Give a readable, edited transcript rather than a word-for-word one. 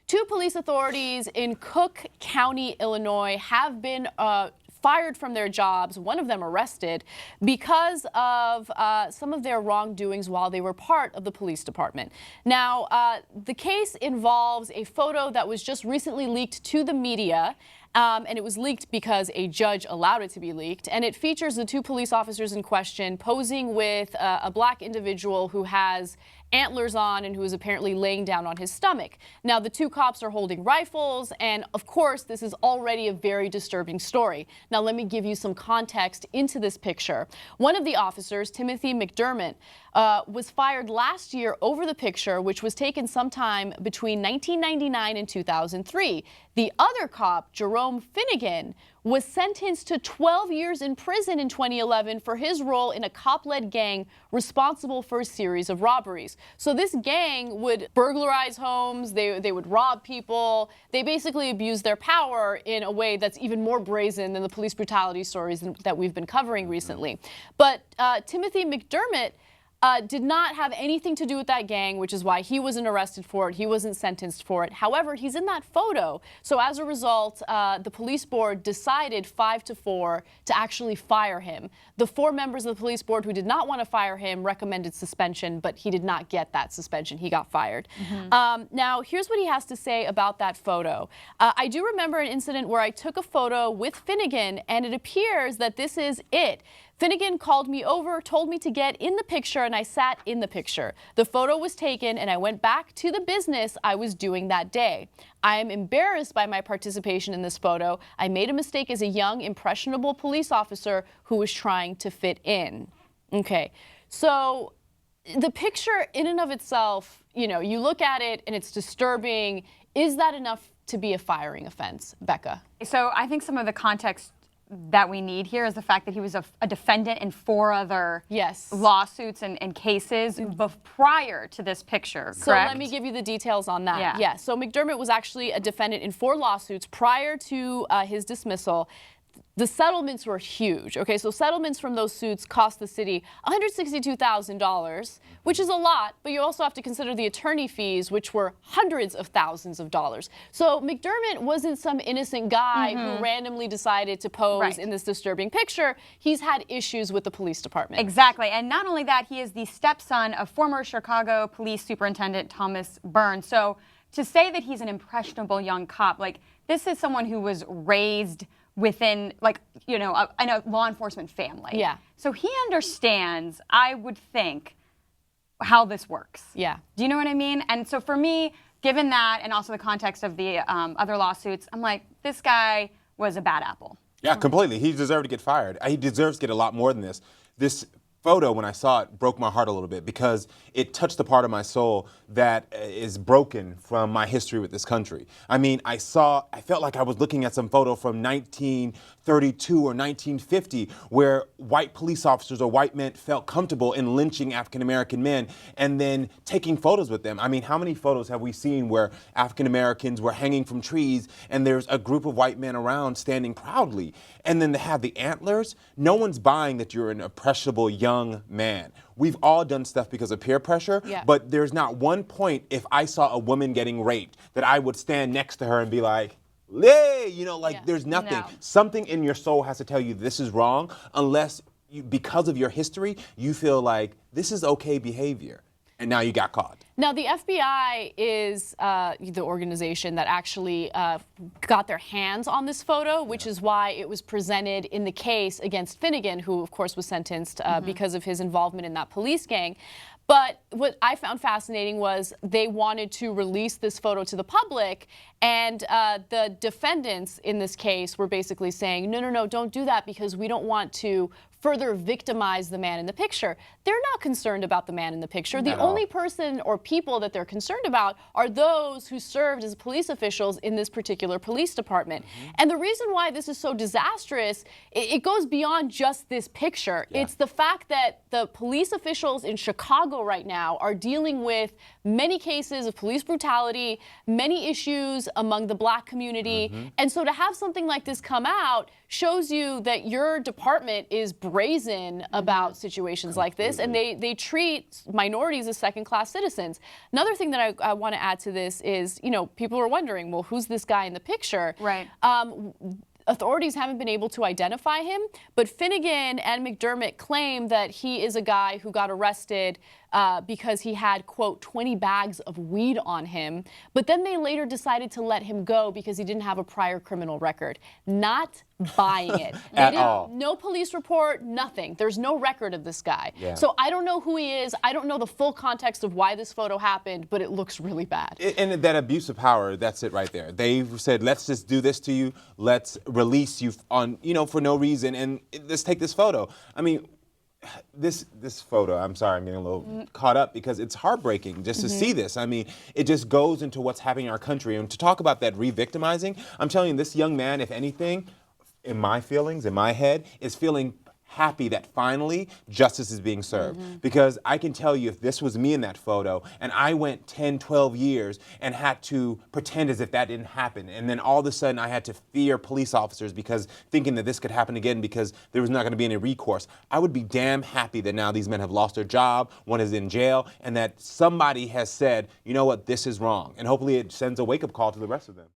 Two police authorities in Cook County, Illinois, have been fired from their jobs, one of them arrested, because of some of their wrongdoings while they were part of the police department. Now, the case involves a photo that was just recently leaked to the media. And it was leaked because a judge allowed it to be leaked. And it features the two police officers in question posing with a black individual who has antlers on and who is apparently laying down on his stomach. Now, the two cops are holding rifles, and of course, this is already a very disturbing story. Now, let me give you some context into this picture. One of the officers, Timothy McDermott, was fired last year over the picture, which was taken sometime between 1999 and 2003. The other cop, Jerome Finnigan, was sentenced to 12 years in prison in 2011 for his role in a cop-led gang responsible for a series of robberies. So this gang would burglarize homes, they would rob people, they basically abused their power in a way that's even more brazen than the police brutality stories that we've been covering recently. But Timothy McDermott did not have anything to do with that gang, which is why he wasn't arrested for it. He wasn't sentenced for it. However, he's in that photo. So as a result, the police board decided 5-4 to actually fire him. The 4 members of the police board who did not want to fire him recommended suspension, but he did not get that suspension. He got fired. Now, here's what he has to say about that photo. I do remember an incident where I took a photo with Finnigan, and it appears that this is it. Finnigan called me over, told me to get in the picture, and I sat in the picture. The photo was taken, and I went back to the business I was doing that day. I am embarrassed by my participation in this photo. I made a mistake as a young, impressionable police officer who was trying to fit in. Okay, so the picture in and of itself, you know, you look at it and it's disturbing. Is that enough to be a firing offense, Becca? So I think some of the context that we need here is the fact that he was a defendant in 4 other lawsuits and cases prior to this picture, correct? So let me give you the details on that. Yeah. So McDermott was actually a defendant in 4 lawsuits prior to his dismissal. The settlements were huge. Okay, so settlements from those suits cost the city $162,000, which is a lot, but you also have to consider the attorney fees, which were hundreds of thousands of dollars. So McDermott wasn't some innocent guy who randomly decided to pose in this disturbing picture. He's had issues with the police department. Exactly, and not only that, he is the stepson of former Chicago Police Superintendent Thomas Byrne. So to say that he's an impressionable young cop, like, this is someone who was raised within, like, you know, in a law enforcement family. Yeah. So he understands, I would think, how this works. Yeah. Do you know what I mean? And so for me, given that and also the context of the other lawsuits, I'm like, this guy was a bad apple. Yeah, completely. He deserved to get fired. He deserves to get a lot more than this. This photo, when I saw it, broke my heart a little bit because it touched the part of my soul that is broken from my history with this country. I mean, I felt like I was looking at some photo from 1932 or 1950 where white police officers or white men felt comfortable in lynching African-American men and then taking photos with them. I mean, how many photos have we seen where African-Americans were hanging from trees and there's a group of white men around standing proudly? And then to have the antlers, no one's buying that you're an impressionable young man. We've all done stuff because of peer pressure, but there's not one point if I saw a woman getting raped that I would stand next to her and be like, hey, you know, like there's nothing. No. Something in your soul has to tell you this is wrong unless you, because of your history, you feel like this is okay behavior. And now you got caught. Now, the FBI is the organization that actually got their hands on this photo, which is why it was presented in the case against Finnigan, who, of course, was sentenced because of his involvement in that police gang. But what I found fascinating was they wanted to release this photo to the public, and the defendants in this case were basically saying, no, no, no, don't do that because we don't want to further victimize the man in the picture. They're not concerned about the man in the picture. The only person or people that they're concerned about are those who served as police officials in this particular police department. And the reason why this is so disastrous, it goes beyond just this picture. It's the fact that the police officials in Chicago right now are dealing with many cases of police brutality, many issues among the black community. And so to have something like this come out shows you that your department is brazen about situations like this, and they treat minorities as second-class citizens. Another thing that I want to add to this is, you know, people are wondering, well, who's this guy in the picture? Right. Authorities haven't been able to identify him, but Finnigan and McDermott claim that he is a guy who got arrested because he had, quote, 20 bags of weed on him. But then they later decided to let him go because he didn't have a prior criminal record. Not buying it. At all. No police report, nothing. There's no record of this guy. Yeah. So I don't know who he is. I don't know the full context of why this photo happened, but it looks really bad. And that abuse of power, that's it right there. They've said, let's just do this to you. Let's release you on, you know, for no reason, and let's take this photo. I mean, this photo, I'm sorry, I'm getting a little caught up because it's heartbreaking just to see this. I mean, it just goes into what's happening in our country. And to talk about that re-victimizing, I'm telling you, this young man, if anything, in my feelings, in my head, is feeling happy that finally justice is being served. Because I can tell you, if this was me in that photo and I went 10, 12 years and had to pretend as if that didn't happen, and then all of a sudden I had to fear police officers because thinking that this could happen again because there was not going to be any recourse, I would be damn happy that now these men have lost their job, one is in jail, and that somebody has said, you know what, this is wrong. And hopefully it sends a wake-up call to the rest of them.